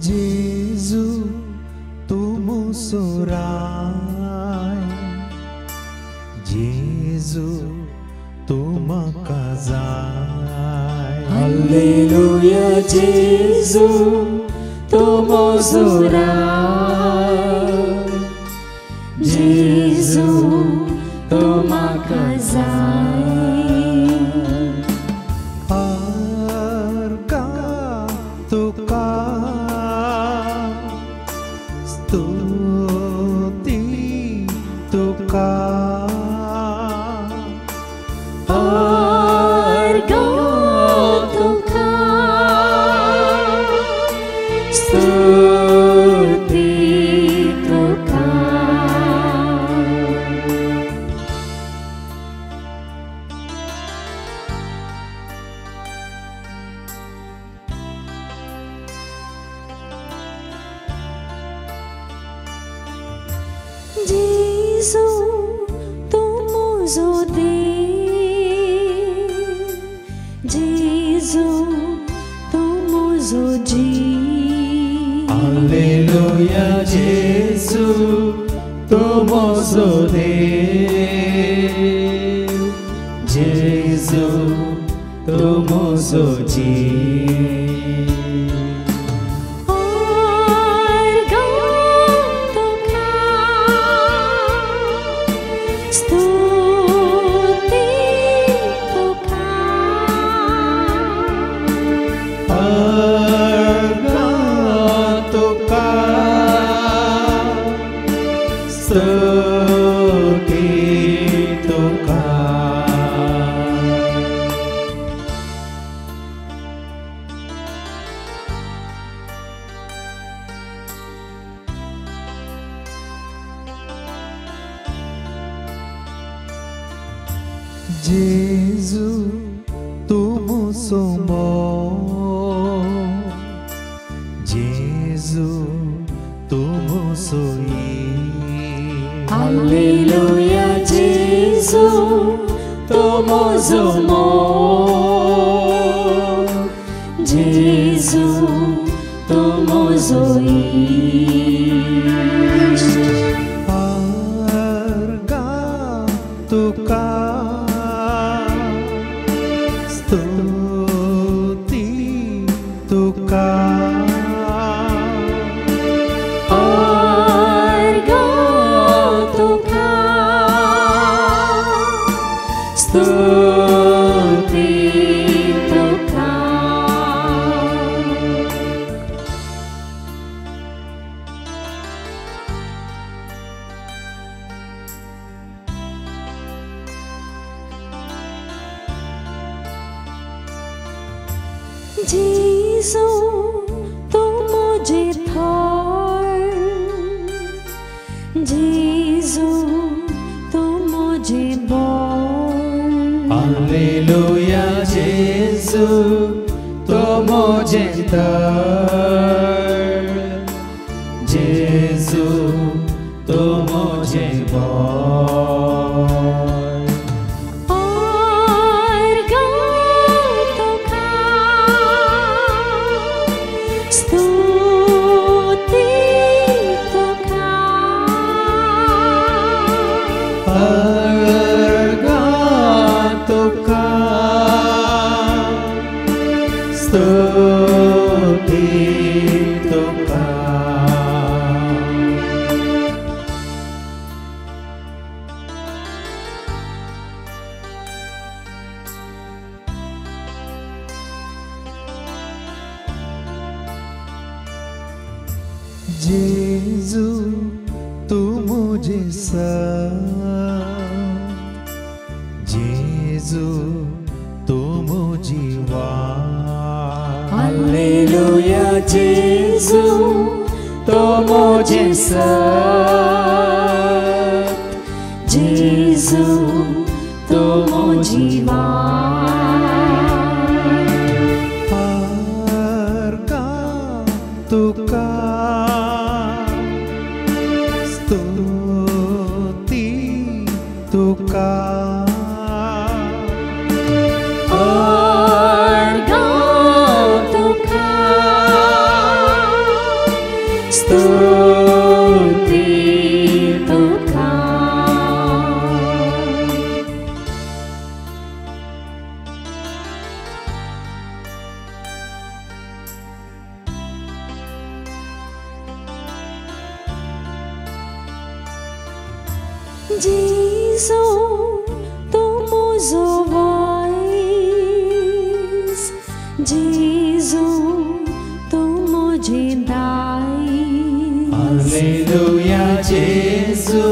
जेजू तू मुस्कुराए, जेजू तू मकाजाए। हालेलुया जेजू तू मुस्कुराए, जेजू तू मकाजाए। harga तुका स्तुति तुका, harga तुका स्तुति तुका। जेजू तू मुझो दे, जेजू तू मुझो जी। हालेलुया जेजू तू मुझो दे, जेजू तू मुझो जी। जेजू तू मुझो जेजू तू मुझो। हालेलुया जेजू तू मुझो जेजू तू मुझो। harga तुका स्तुति तुका, harga तुका स्तुति तुका। जेजू तू मुझे थार, जेजू तू मुझे बोल। हालेलुया जेजू तू मुझे थार, जेजू तू मुझे बोल। harga तुका स्तुति तुका। जेजू तू मुझे जेजू तू मुझे हालेलुया जेजू तू मुझे जेजू तू मुझे harga तुका स्तुति तुका, harga तुका Jesu, tu म्हजो वॉयस. Jesu, tu म्हजी दायज. Alleluia, Jesu,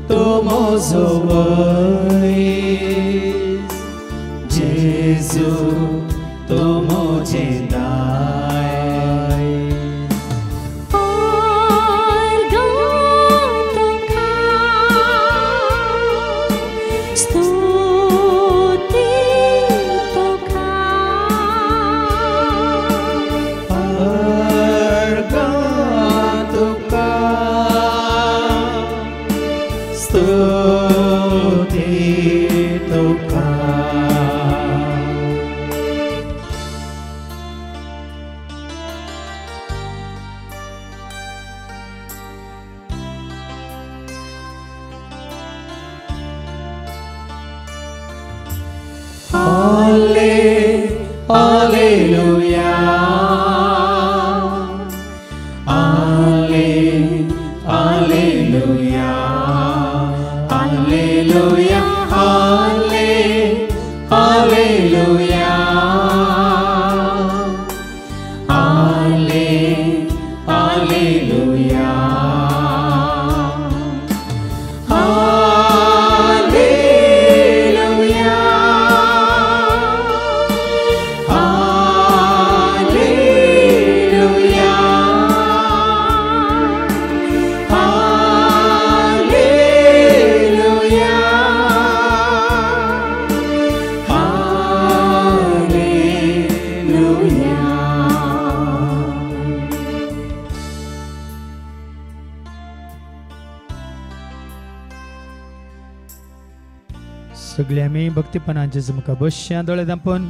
tu म्हजो वॉयस. Jesu, tu म्हजी दायज. Alleluia, Alleluia, Alleluia, Alleluia, Alleluia. सगळे आमी भक्तीपणाचे तुमकां बसश्यां दोळे धांपून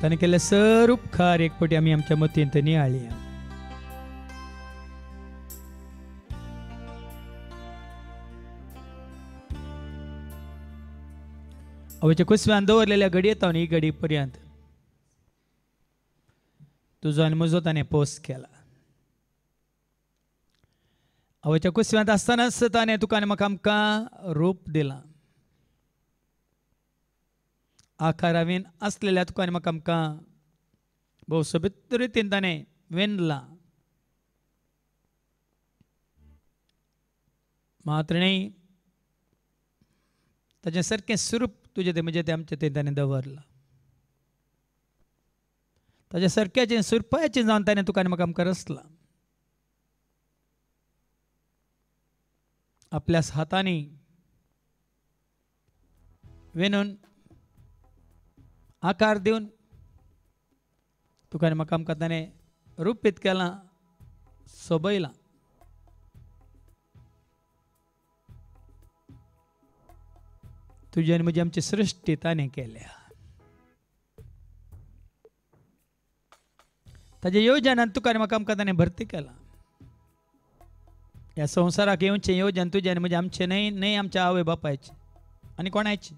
ताणें केल्ले सर उपकार एक फावटी आमी आमच्या मतींत नियाळया. आवयच्या कुसव्यान दवरलेल्या घडयेतावन ही घडी पर्यंत तुजो आनी म्हजो ताणें पोस केला. आवयच्या कुसव्यांत आसतनाच ताणें तुका आनी म्हाका आमकां रूप दिलां. आकारावीन आसलेल्या तुका आनी म्हाका आमकां भोव सोबीत रितीन ताणें विणलां. मात्र न्ही ताचें सारकें स्वरूप तुजें तें म्हजें तें आमचें तें ताणें दवरलां. ताच्या सारक्याचें स्वरुपाचें जावन ताणें तुका आनी म्हाका आमकां रचलां. आपल्या हातांनी विणून आकार दिवन तुका आनी म्हाका आमकां ताणें रुपीत केलां, सोबयलां. तुजी आनी म्हजी आमची सृश्टी ताणें केल्या. ताच्या येवजनान तुका आनी म्हाका आमकां ताणें भरती केलां. ह्या संवसाराक येवचें येवजन तुजें आनी म्हजें आमचें न्हय आमच्या आवय बापायचें आनी कोणाचें.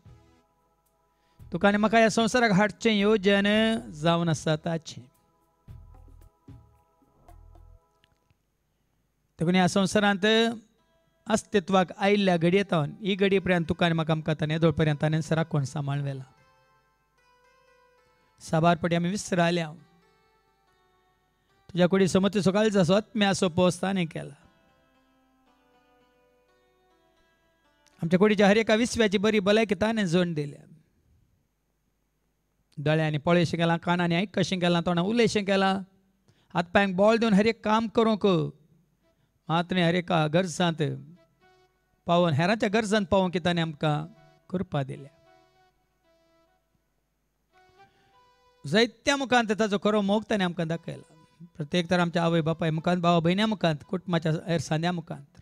तुका आनी म्हाका ह्या संवसाराक हाडचें येवजन जावन आसा ताचें. देखून ह्या संवसारांत अस्तित्वाक आयिल्ल्या घडयेतावन ही घडये पर्यंत तुका आनी म्हाका आमकां ताणें येदोळ पर्यंत ताणें राखून सांबाळवेला. साबारपटी आमी विसराल्या. तुज्या कुडी समती सकाळचो असो आत्म्या असो पोस ताणें केला. आमच्या कुडीच्या हर एका विसव्याची बरी भलायकी ताणें जोड दिल्या. दोळ्यांनी पळयशें केलां, कानांनी आयकशें केलां, तोंडां उलयशें केलां, हात पांयांक बोळ दिवन हर एक काम करूंक मात्र हर एका गरजांत पावोवन हेरांच्या गरजांत पावोवंक ताणें आमकां कृपा दिल्या. जायत्या मुखांत ताचो खरो मोग ताणें आमकां दाखयला. प्रत्येक तर आमच्या आवय बापाय मुखांत, भावा भयण्या मुखांत, कुटुंबाच्या हेर सांद्या मुखांत.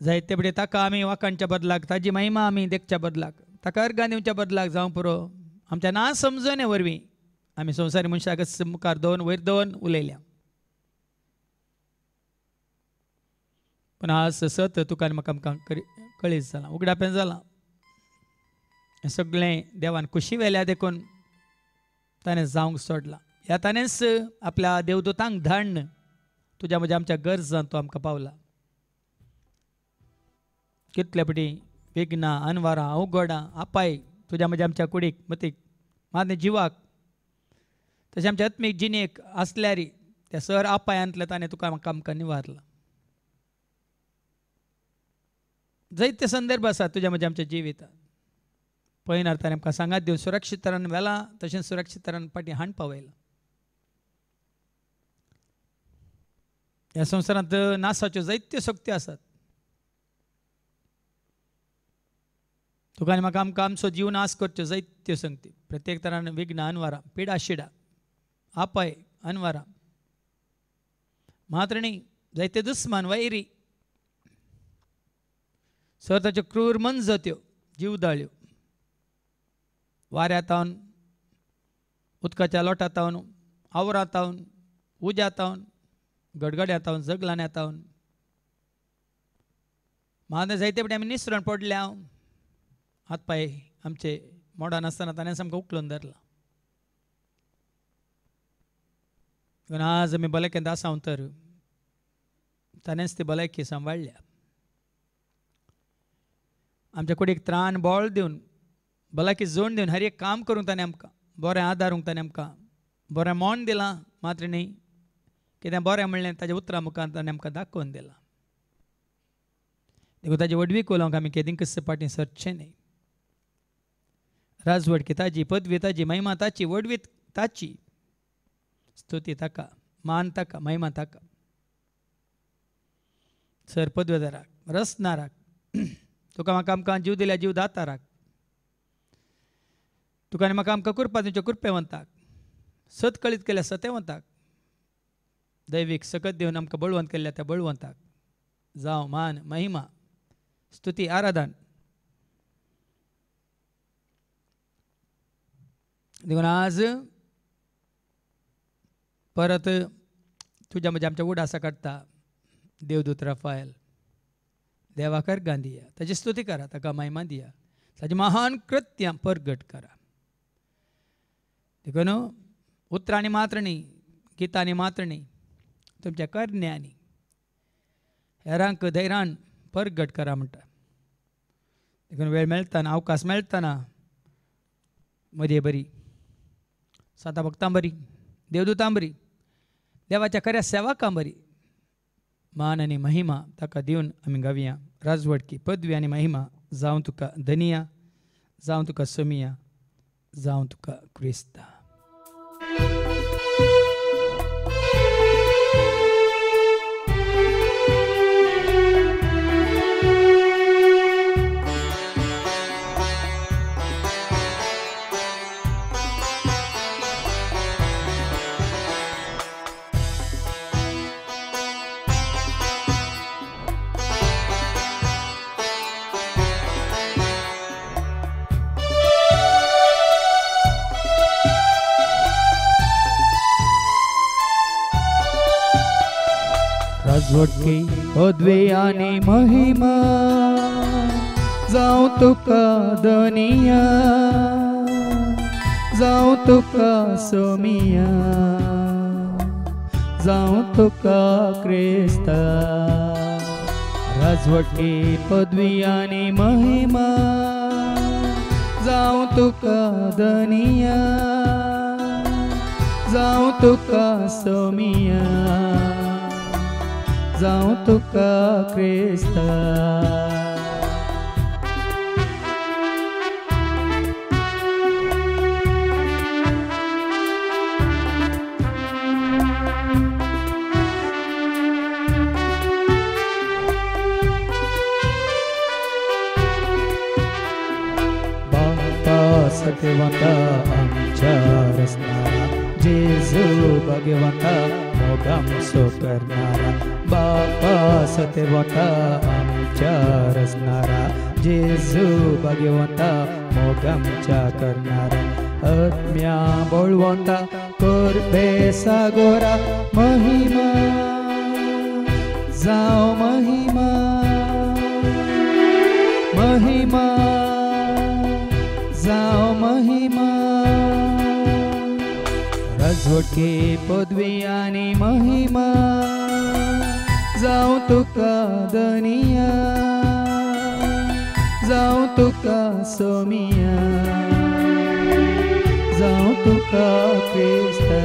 जायते बडे ताका आमी वाखाणच्या बदलाक, ताजी महिमा आमी देखच्या बदलाक, ताका अर्गां दिवच्या बदलाक जावं पुरो आमच्या ना समजणे वरवीं आमी संवसारी मनशाक मुखार दवरून वयर दवरून उलयल्या. पूण आज सत तुका आनी म्हाका आमकां कळीत जालां, उगडापें जालां. हें सगळें देवान खुशी वेल्या देखून ताणें जावंक सोडलां. ह्या ताणेंच आपल्या देवदूतांक धाडन तुज्या म्हज्या आमच्या गरजां तो आमकां पावला. कितले पटी विघ्नां अनवारां अवघडां आपाय तुज्या म्हज्या आमच्या कुडीक मतीक मारणे जिवाक तशें आमच्या आत्मीक जिणेक आसल्यार त्या सर आपायांतले ताणें तुका आमकां निवारला. जायते संदर्भ आसात तुज्या म्हज्या आमच्या जिवितांत. पळयनार ताणें आमकां सांगात दिवन सुरक्षीत तरान व्हेलां तशेंच सुरक्षीत तरान फाटीं हाड पावयलां. ह्या संवसारांत नासाच्यो जायत्यो शक्ती आसात. तुका आनी म्हाका आमकां आमचो जीव नाश करच्यो जायत्यो संगती. प्रत्येक तरान विघ्नां अनवारां पिडा शिडा आपाय अनवारां मात्रणी जायते दुस्मान वैरी सर ताच्यो क्रूर मनजत्यो जीवदाळ्यो वाऱ्यांतावन उदकाच्या लोटांतावन आवरांतावन उज्यांतावन गडगड्यांतावन जगलांतावन म्हाका जायते फावटी आमी निसरण पडले हांव हात पांय आमचे मोडान आसतना ताणें सामको उखलून धरला. आज आमी भलायकेंत आसांव तर ताणेंच ती भलायकी सांबाळल्या. आमच्या कुडीक त्राण बोळ दिवन भलायकी जोड दिवन हर एक काम करूंक ताणें आमकां बरें आदारूंक ताणें आमकां बरें मोन दिलां. मात्र न्ही कितें बरें म्हणलें ताच्या उतरां मुखार ताणें आमकां दाखोवन दिलां. देखून ताजे वडवीक उलोवंक आमी केदींक फाटीं सरचें न्ही. राजवडकी ताची पदवी ताची महिमा ताची वडवी ताची स्तुती ताका मान ताका महिमा ताका. सर पदवेदाराक रसनाराक तुका म्हाका आमकां जीव दिल्या जीव दाताराक तुका आनी म्हाका आमकां कृपा तुमच्या कृपेवंताक सत कळीत केल्या सतेवंताक दैवीक सकत दिवन आमकां बळवंत केल्ल्या त्या बळवंताक जावं मान महिमा स्तुती आराधन. देखून आज परत तुज्या म्हज्या आमच्या उडासा काडटा देवदूत राफायल देवाक अर्गां दिया ताची स्तुती करा ताका महिमा दिया ताची महान कृत्यां परगट करा. देखून उतरांनी मात्रणी गितांनी मात्रणी तुमच्या करण्यांनी हेरांक धैर्यान परगट करा म्हणटा. देखून वेळ मेळटाना अवकाश मेळटाना मदीं बरी साता भक्तां बरी देवदूतां बरी देवाच्या खऱ्या सेवकां बरी मान आनी महिमा ताका दिवन आमी गावया. राजवडकी पदवी आनी महिमा जावं तुका धनिया जावं तुका समिया जावं तुका क्रिस्ता. राजवडकी पदवी आनी महिमा जावं तुका धनिया जावं तुका सोमिया जावं तुका क्रिस्ता. राजवडकी पदवी आनी महिमा जावं तुका धनिया जावं तुका सोमिया जावं तुका क्रिस्ता. बापा सत्यवंता आमच्या रचणारा जेजू भगवंता मोगाम सो करणारा. बापा सत्यवंता आमच्या रचणारा जेजू भगवंता मोगामच्या करणारा. आत्म्या बळवंता करपे सागोरा महिमा जावं महिमा महिमा जावं महिमा. राजवटी पदवी आनी महिमा जावं तुका दनिया जावं तुका सोमिया जावं तुका क्रिस्ता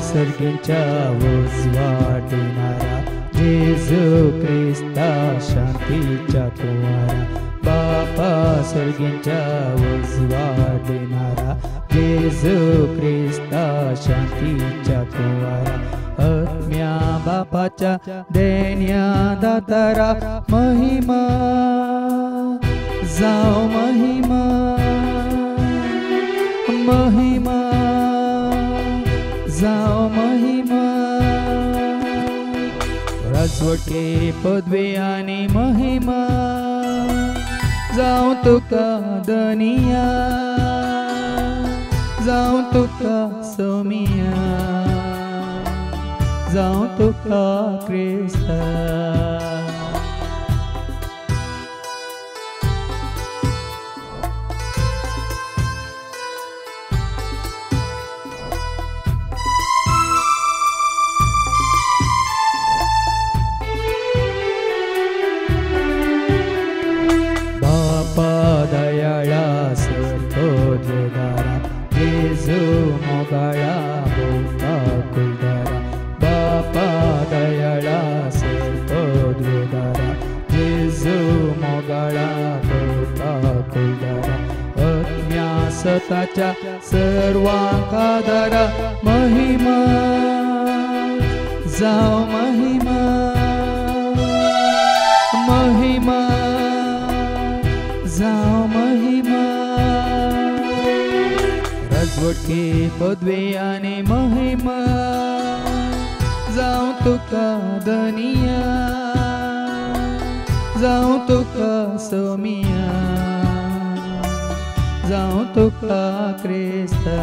सर्गींच्या उजवाडिनारा जेजू क्रिस्ता शांतीच्या कुंवारा बापा सर्गींच्या उजवाडिनारा जेजू क्रिस्ता शांतीच्या कुंवारा आत्म्या बापाच्या देण्या दातारा महिमा जावं महिमा महिमा जावं महिमा राजवटी पदवी आनी महिमा जावं तुका दनिया जावं तुका सोमिया जावं तुका क्रिस्ता दयाळा सर्वोद्धारा जेजू मोगाळा भोवता कुलदारा बापा दयाळा सर्वोद्धारा जेजू मोगाळा भोवता कुलदारा आत्म्या सताच्या सर्वांक आदारा महिमा जावं महिमा महिमा जावं महिमा राजवटी पदवी आनी महिमा जावं तुका दनिया जावं तुका सोमिया जावं तुका क्रिस्ता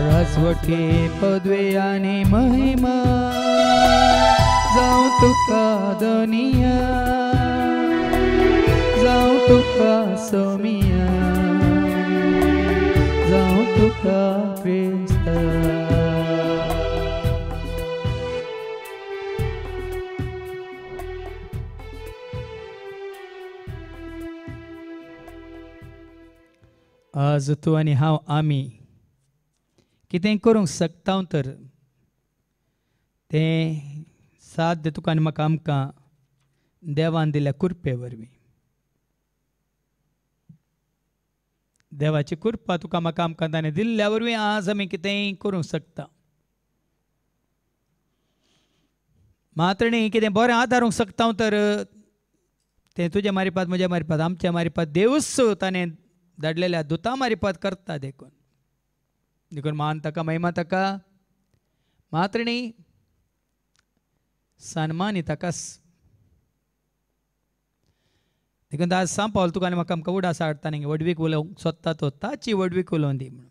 राजवटी पदवी आनी महिमा जावं तुका दनिया जावं तुका सोमिया जावं तुका क्रिस्ता आज तूं आनी हांव आमी कितेंय करूंक शकता तर तें साध्य तुका आनी म्हाका आमकां देवान दिल्या कृपे वरवीं देवाची कृपा तुका म्हाका आमकां ताणें दिल्ल्या वरवीं आज आमी कितेंय करूंक शकता मात्र न्ही कितें बरें आदारूंक शकता तर तें तुज्या मारिपात म्हज्या मारिपात आमच्या मारिपात देवूच ताणें धाडलेल्या दुतां मारिपात करता देखून देखून मान ताका महिमा ताका मात्र न्ही सन्मान ही ताकाच देखून आज सांग पावल तुका आनी म्हाका आमकां उडास हाडटा न्ही वडवीक उलोवंक सोदता तो ताची वडवीक उलोवन दी म्हणून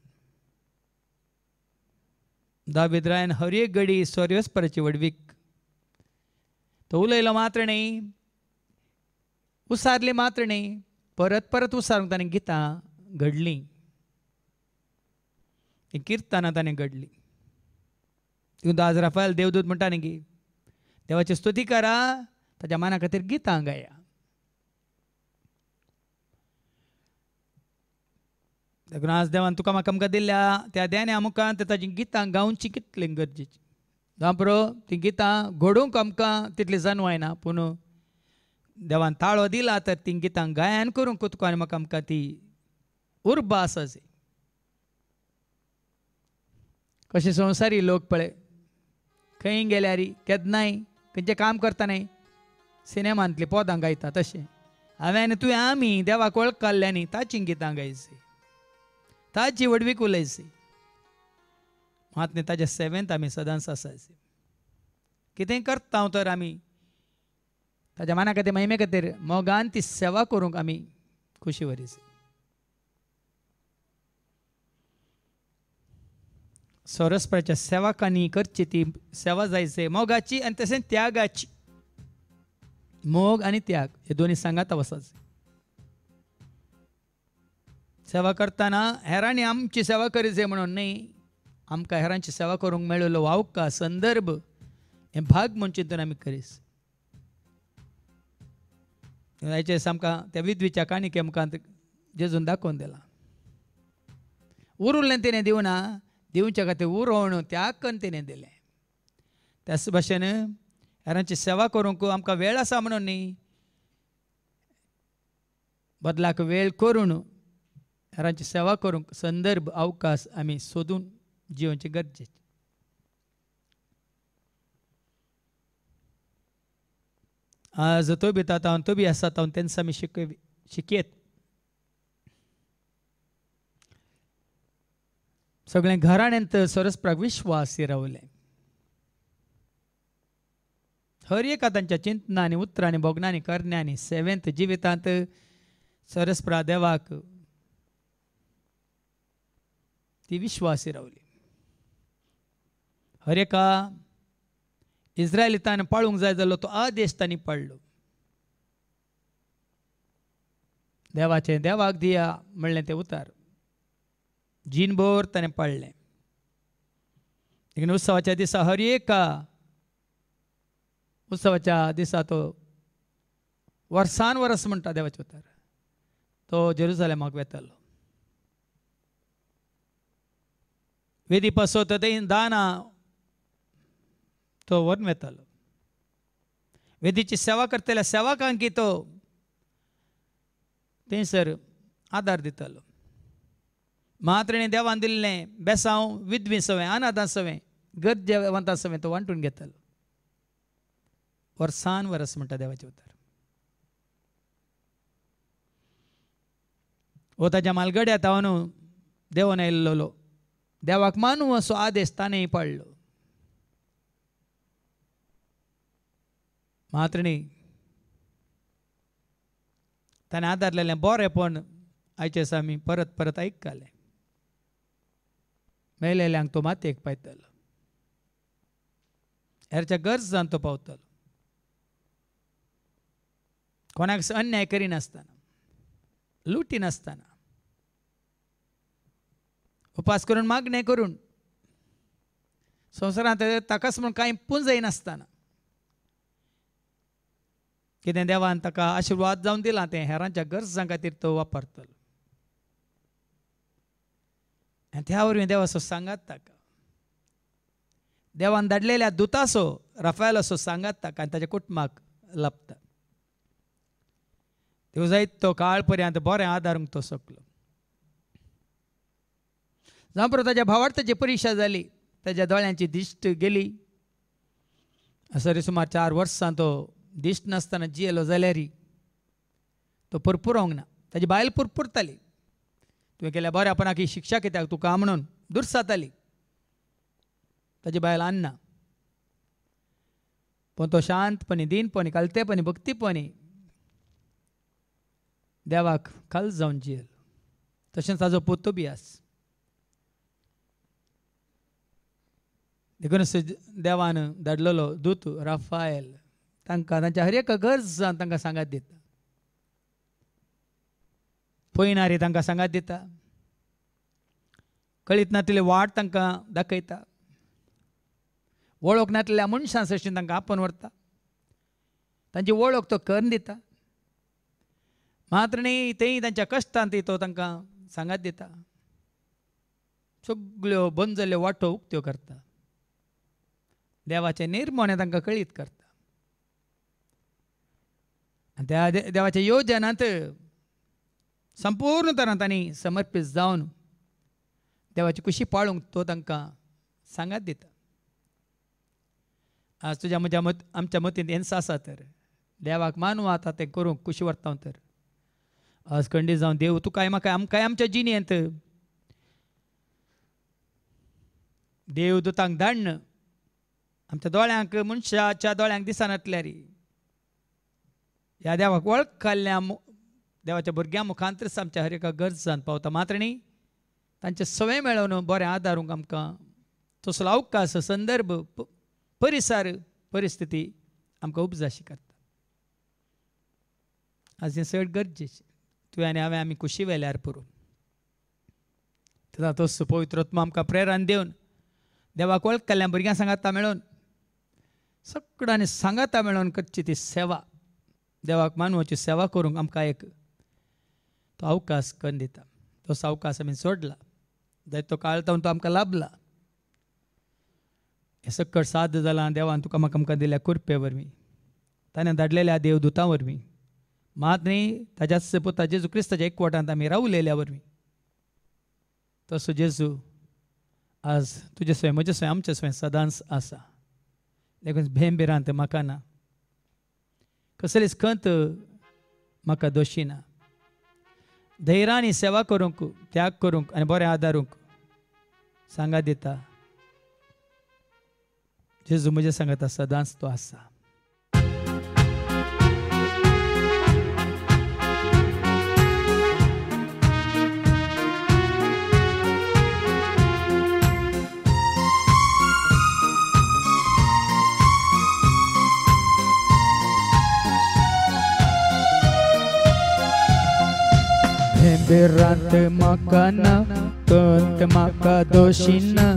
दावीद रायन हर एक घडी स्वर्यस्पराची वडवीक तो उलयलो मात्र न्ही उसारली मात्र न्ही परत परत उसारूंक ताणें गितां घडलीं किर्तनां ताणें घडलीं देखून आज राफायल देवदूत म्हणटा न्ही की देवाची स्तुती करा ताच्या मना खातीर गितां गाया देखून आज देवान तुका म्हाका आमकां दिल्या त्या देण्या मुखांत ताची गितां गावची कितली गरजेची जांपरो ती गितां घडोवंक आमकां तितली जाणवायना पूण देवान ताळो दिला तर ती गितां गायन करूंक तुका आनी म्हाका आमकां ती उर्बा आसा कशे संवसारी लोक पळय खंय गेल्यार केन्नाय खंयचें काम करतना सिनेमांतली पदां गायता तशें हांवें तुवें आमी देवाक वळखल्या न्ही ताची गितां गायची ताची वडवीक उलयची मात न्ही ताच्या सेवेंत आमी सदांच आसाची कितेंय करता तर आमी ताच्या मना खातीर महिमे खातीर मोगान ती सेवा करूंक आमी खुशी वरीची सोरसपराच्या सेवकांनी करची ती सेवा जायचे मोगाची आणि तसेच त्यागाची. मोग आणि त्याग हे दोन्ही सांगात वसाचे. सेवा करताना हेरांनी आमची सेवा करीचे म्हणून नाही, आमकां हेरांची सेवा करूंक मेळिल्लो वावका संदर्भ हे भाग म्हणून चिंतून आमी करीस. हाचे आमकां त्या विधवीच्या काणीक आमकां जेजून दाखोवन दिला. उरलें तिणें दिवना, दिवचे खातीर उरोवन त्याग करून तिणें दिलें. त्याच भाशेन हेरांची सेवा करूंक आमकां वेळ आसा म्हणून न्ही, बदलाक वेळ करून हेरांची सेवा करूंक संदर्भ अवकाश आमी सोदून जिवोवचे गरजेचे. आज तो बी ताता तो बी आसा तेंच आमी शिकयत. सगळें घराण्यांत सोरसपराक विश्वास रावले. हर एका तांच्या चिंतनांनी उतरांनी बोगनांनी करण्यांनी सेवेंत जिवितांत सोरसपरा देवाक ती विश्वासी रावली. हर एका इस्रायलितान पाळूंक जाय जाल्लो तो आदेश तांणी पाळ्ळो. देवाचे देवाक दिया म्हणलें तें उतार जीनभर ताणें पाळलें. देखीन उत्सवाच्या दिसा हर एका उत्सवाच्या दिसा तो वर्सान वर्स म्हणटा देवाचे उतार तो जेरुसलेमाक वेतालो. वेदी पासत दाना तो व्हरून वेतालो. वेदीची सेवा करतल्या सेवकांकी तो थंयसर आदार दितालो. मात्रेणी देवान दिल्लें बेसांव विधवी सवें अनाथां सवें गरजेवंतां सवें तो वांटून घेतालो. वर्सान वर्स म्हणटा देवाचे उतार. हो ताच्या मालगड्यात हांव देवून आयिल्लो देवाक मानू असो आदेश ताणें पाळ्ळो. मात्रेणी ताणें आदारलेलें बरेंपण आयचे दिसा आमी परत परत आयकताले. मेलेल्यांक तो मातयेक पायतालो. हेरच्या गरजान तो पावतालो. कोणाक अन्याय करिनासतना लुटी नासतना उपास करून मागणें करून संवसारांत ताकाच म्हूण कांय पुंजय नासतना कितें देवान ताका आशिर्वाद जावन दिला तें हेरांच्या गरजां खातीर तो वापरतलो. आनी त्या वरवीं देव असो सांगात ताका देवान धाडलेल्या दुतासो राफायल असो सांगात ताका आनी ताच्या कुटुंबाक लाभता. देव जायत तो काळ पर्यंत बरें आदारूंक तो शकलो. जावं परत ताच्या भावार ताची परिक्षा जाली. ताच्या दोळ्यांची दिश्ट गेली. सरी सुमार 4 वर्सां तो दिश्ट नासतना जियेलो जाल्यारय तो पुरपुरोंक ना. ताची बायल पुरपुरताली. तुवें केल्या बऱ्यापणाक ही शिक्षा कित्याक तुका म्हणून दुर्साताली. ताची बायल अन्ना. पूण तो शांतपणी दिनपणी कालतेपणी भक्तीपणी देवाक खाल जावन जियेलो. तशेंच ताजो पुत तोबियास देखून देवान धाडलेलो दूत राफायल तांकां तांच्या हर एका गरजान तांकां सांगात दिता. पळयणारे तांकां सांगात दिता. कळीत नासलेली वाट तांकां दाखयता. वळख नासलेल्या मनशां सशीं तांकां आपण व्हरता. तांची वळख तो करून दिता. मात्र न्ही तेय तांच्या कश्टांत तो तांकां सांगात दिता. सगळ्यो बंद जाल्ल्यो वाटो उक्त्यो करता. देवाचें निर्मणे तांकां कळीत करता. आनी त्या देवाच्या योजनांत संपूर्ण तरान तांणी समर्पीत जावन देवाची खुशी पाळूंक तो तांकां सांगात दिता. आज तुज्या म्हज्या आमच्या मतींत हेंच आसा तर देवाक मानू आतां तें करूंक खुशी व्हरता तर आज खंडीत जावन देव तुकाय म्हाका आमकांय आमच्या जिणेंत देव दुतांक धाडन आमच्या दोळ्यांक मनशाच्या दोळ्यांक दिसनातल्यार ह्या देवाक वळखल्या देवाच्या भुरग्यां मुखांतरच आमच्या हर एका गरजान पावता. मात्र न्ही तांचे सवय मेळोवन बरें आदारूंक आमकां तसलो अवकाश संदर्भ परिसर परिस्थिती आमकां उपजाशी करता. आज हें चड गरजेचें. तुवें आनी हांवें आमी कुशी वेल्यार पुरो. तसो पवित्रोत्मा आमकां प्रेरण दिवन देवाक वळखल्या भुरग्यांक सांगाता मेळोन सगळ्यांनी सांगाता मेळोन करची ती सेवा देवाक मानवाची सेवा करूंक आमकां एक तो अवकाश करून दिता. तसो अवकाश आमी सोडला जायतो तो काळ तो आमकां लाभला. हें सकट साद जालां देवान तुका म्हाका आमकां दिल्या कृपे वरवीं ताणें धाडलेल्या देवदुतां वरवीं मात न्ही ताज्या पुता जेजू क्रिस्ताच्या एकवटांत आमी रावलेल्या वरवीं. तसो जेजू आज तुजे स्वयं म्हजे स्वयं आमचे स्वयं सदांच आसा. देखून भेंबिरांत म्हाका ना कसलीच खंत म्हाका दोशी ना. धैर्यानी सेवा करूंक त्याग करूंक आनी बरें आदारूंक सांगा दिता. जेजू म्हजे सांगता सदांच तो आसा. भेंबिरांत म्हाका ना खंत म्हाका दोशी ना.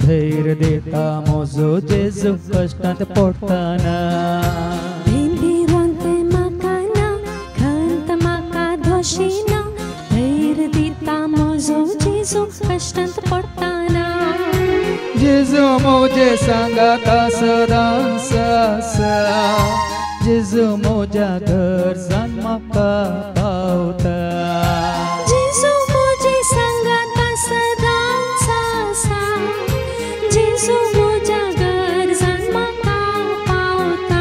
धैर्य देता म्हजो जेजू कश्टांत पडटाना. भेंबिरांत म्हाका ना खंत म्हाका दोशी ना. धैर्य दिता म्हजो जेजू कश्टांत पडटाना. जेजू म्हजे सांगाता सदांच आसा. जेजू म्हज्या गरजांक म्हाका पावता. जेजू म्हजे सांगाता सदांच आसा. जेजू म्हज्या गरजांक म्हाका पावता.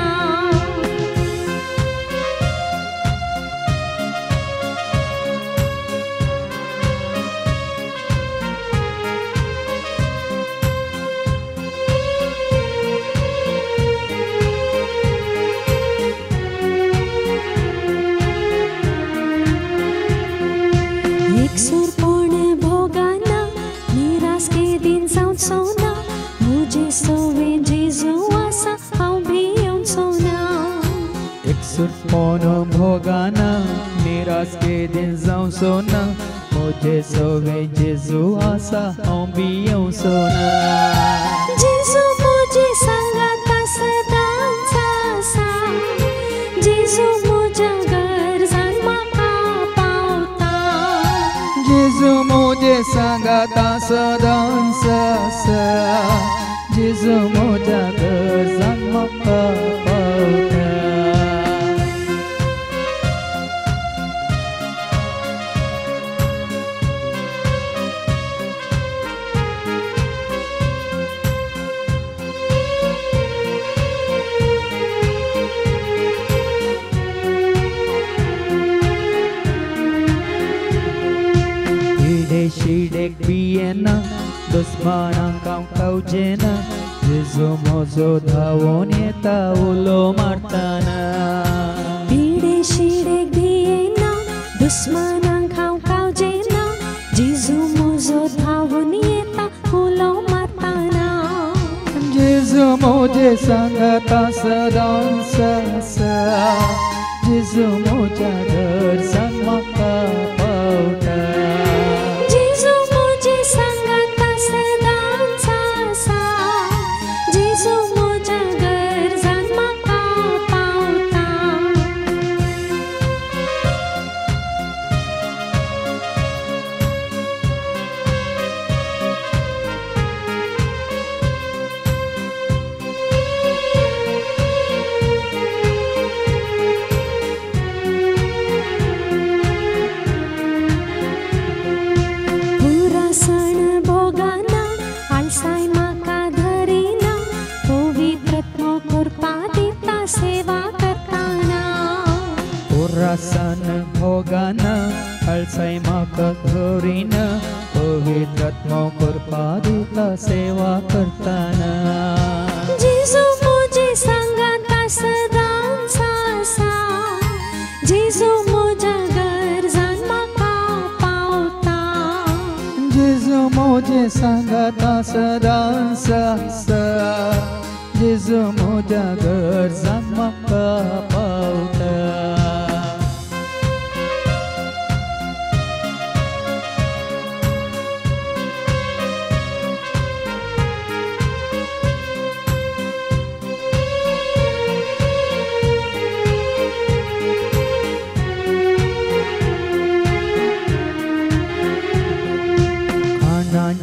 एकसुरपण भोगाना निराश के दिन जावचो ना. म्हजे सवे जेजू आसा हांव भियोंचो ना. एकसुरपण भोगाना निराश के दिन जावचो ना. म्हजे सवे जेजू आसा हांव भियोंचो ना. जेजू म्हजे सांगाता सदांच आसा. जेजू म्हज्या गरजांक म्हाका पावता. जेजू म्हजे सांगाता सदांच आसा. जेजू म्हज्या गरजांक म्हाका पावता. शिडेक बियेना दुस्मानांक हांव खावचेना. जेजू म्हजो धांवून येता उलो मारतना. पिडे शिडेक भियेना दुस्मानांक हांव खावचेना. जेजू म्हजो धांवून येता उलो मारतना. जेजू म्हजे सांगाता सदांच आसा. जेजू म्हज्या गरजांक म्हाका पावता. जेजू म्हजे सांगाता सदांच आसा. जेजू म्हज्या गरजांक म्हाका पावता. पुरासण भोगाना आलसाय म्हाका धरिना. पवित्रत्मा करपा दिता सेवा करताना. पुरासन भोगाना आळसाय म्हाका धरिना. पवित्रात्मा करपा दिता सेवा करताना. जेजू म्हजे सांगाता सदांच आसा. जेजू म्हज्या गरजांक म्हाका पावता. जेजू म्हजे मोजे सांगाता सदांच आसा जेजू म्हज्या गरजांक म्हाका पावता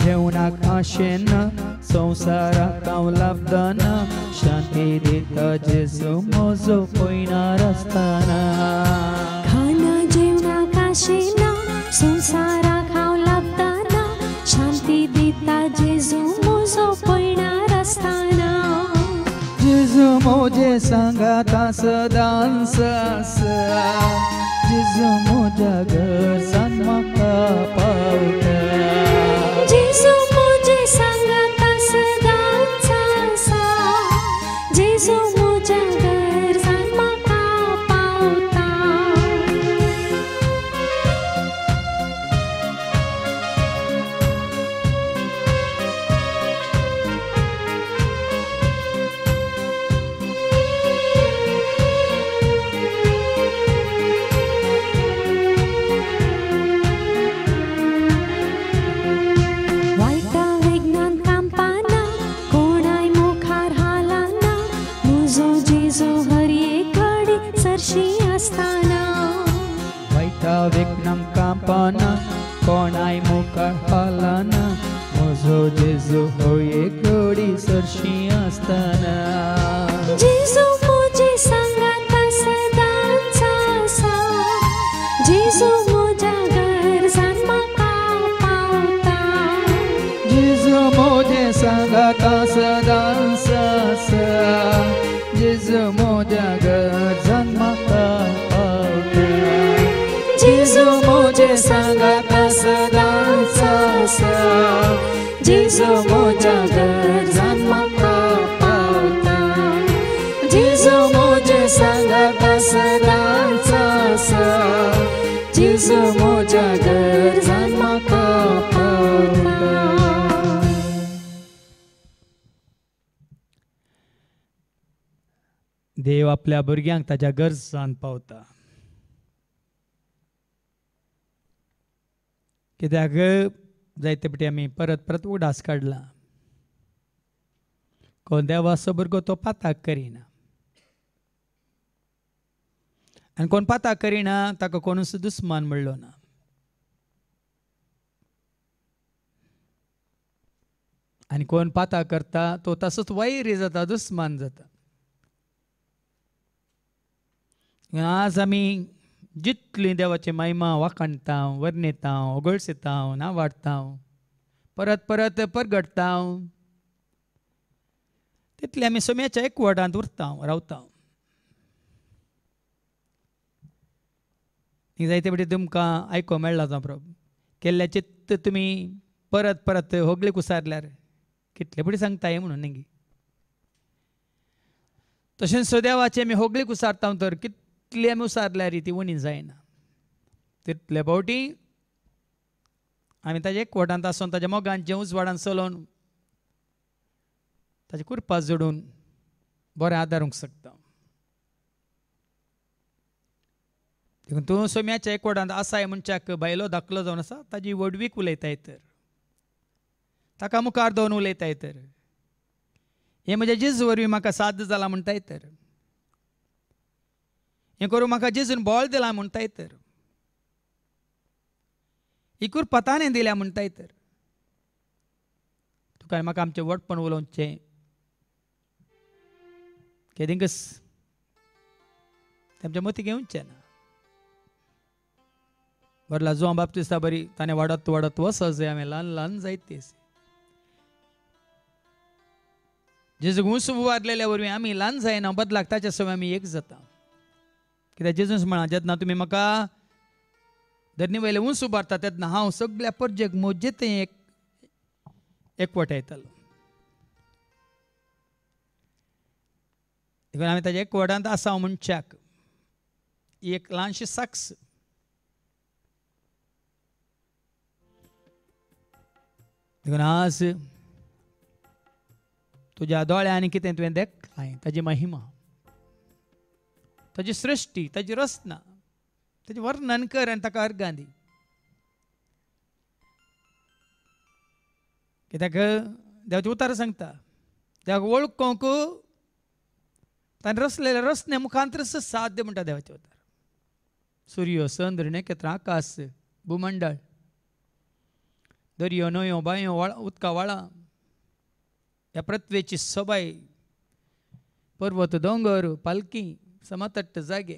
जेवणाक आशेना संवसाराक हांव लाभदाना शांती दिता जेजू म्हजो पयणार आसतना खाना जेवणाक आशेना संवसाराक हांव लाभताना शांती दिता जेजू म्हजो पयणार आसतना जेजू म्हजे सांगाता सदांच आसा जेजू म्हज्या गरजांक म्हाका पावता जेजू म्हजे सांगाता सदांच आसा जेजू म्हज्या गरजांक म्हाका पावता वायटा विज्ञान कांपाना कोणाय मुखार हालाना म्हजो जेजू हर एक घडी सरशी आसताना वायटा विघ्नम कांपाना कोणाय मुखार हालाना म्हजो जेजू होये घडी सरशी आसतना जेजू म्हजे सांगाता सदांच आसा जेजू म्हज्या गरजांक म्हाका पावता जेजू म्हजे सांगाता सदांच आसा जेजू म्हज्या गरजांक म्हाका पावता जेजू म्हजे सांगाता सदांच आसा जेजू म्हज्या गरजांक म्हाका पावता जेजू म्हजे सांगाता सदांच आसा जेजू म्हज्या गरजांक म्हाका पावता देव आपल्या भुरग्यांक ताच्या गरजान पावता कित्याक जायते फावटी आमी परत परत उडास काडला कोण देवाचो भुरगो तो पाताक करिना आनी कोण पाताक करिना ताका कोणूच दुस्मान म्हणलो ना आनी कोण पाताक करता तो तसोच वैरी जाता दुस्मान जाता आज आमी जितली देवाची महिमा वाखणटा वर्णिता ओगळसिता ना वाडटा परत परत परगडटा तितले आमी सोम्याच्या एकवटांत उरता रावता जायते फावटी तुमकां आयको मेळ्ळा तो प्रभू केल्ल्या चित्त तुमी परत परत होगलीक उसारल्यार कितले फावटी सांगता हे म्हणून न्ही तशेंच देवाचे आमी होगलीक उसारता तर कितली आमी उसारल्यार ती उणी जायना तितले फावटी आमी ताजे एकवटांत आसून ताज्या मोगान जें उजवाडान चलोवन ताजे कुरपा जोडून बरें आदारूंक शकता देखून तूं सोम्याच्या एकवटांत आसाय मनशाक बायलो धाकलो जावन आसा ताजी वडवीक उलयताय तर ताका मुखार दोन उलयताय तर हें म्हज्या जेजू वरवीं म्हाका साध्य जाला म्हणटाय तर हें करून म्हाका जेजून बोळ दिला म्हणटाय तर ही कुरपा ताणें दिल्या म्हणटाय तर तुका म्हाका आमचें वटपण उलोवचें केदिंकस तेमच्या मती घेवचें ना बरला जो बाप्तिस्ता बरी ताणें वाडत वाडत वचत आमी ल्हान ल्हान जायत जेजूक उंच उबारलेल्या वरवीं आमी ल्हान जायना बदलाक ताच्या सवय आमी एक जाता कित्याक जेजूस म्हणा जेन्ना तुमी म्हाका धरणी वयले उंच उबारता तेन्ना हांव सगळ्या परजेक म्हजे थंय एकवट येतलो देखून आमी ताच्या एकवटांत आसा मनशाक एक ल्हानशी साक्ष देखून आज तुझ्या दोळ्यांनी कितें तुवें देखलाय ताजी महिमा, ताजी सृश्टी, ताजी रचना, ताजें वर्णन कर आनी ताका अर्गां दी. कित्याक देवाचें उतार सांगता देवाक वळखूंक ताणें रचलेले रचने मुखांतरच साध्य म्हणटा देवाचें उतार. सूर्य, चंद्र, नखेत्रां, आकाश, भूमंडळ, दर्यो, न्हंयो, बांयो, उदका व्हाळां, ह्या पृथ्वेची सोबाय, पर्वत, दोंगर, पालकी, समतट्ट जागे,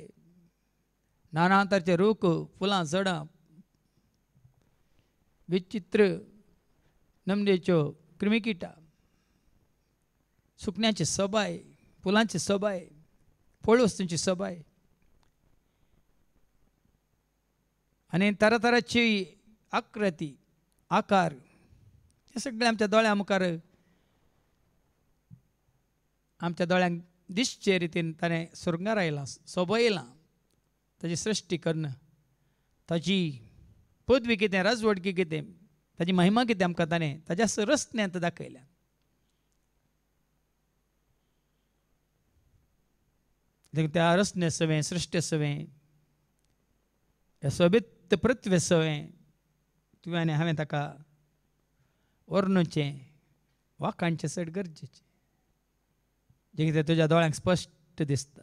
नाना तरेचे रूख, फुलां, झाडां, विचित्र नमनेच्यो क्रिमिकिटां, सुकण्याची सोबाय, फुलांची सोबाय, फळ वस्तूंची सोबाय आनी तरातरांची आकृती, आकार, हे सगळें आमच्या दोळ्या मुखार, आमच्या दोळ्यांक दिसचे रितीन ताणें सुरंगार आयलां, सोबयलां. ताची सृश्टी करणं, ताची पदवी कितें, राजवडकी कितें, ताची महिमा कितें आमकां ताणें ताज्या रचण्यांत दाखयल्या. देखून त्या रचने सवें, सृश्टे सवें, ह्या सोबीत पृथ्वे सवें तुवें आनी हांवें ताका वर्णुचें, वाखाणचें चड गरजेचें. जें कितें तुज्या दोळ्यांक स्पश्ट दिसता.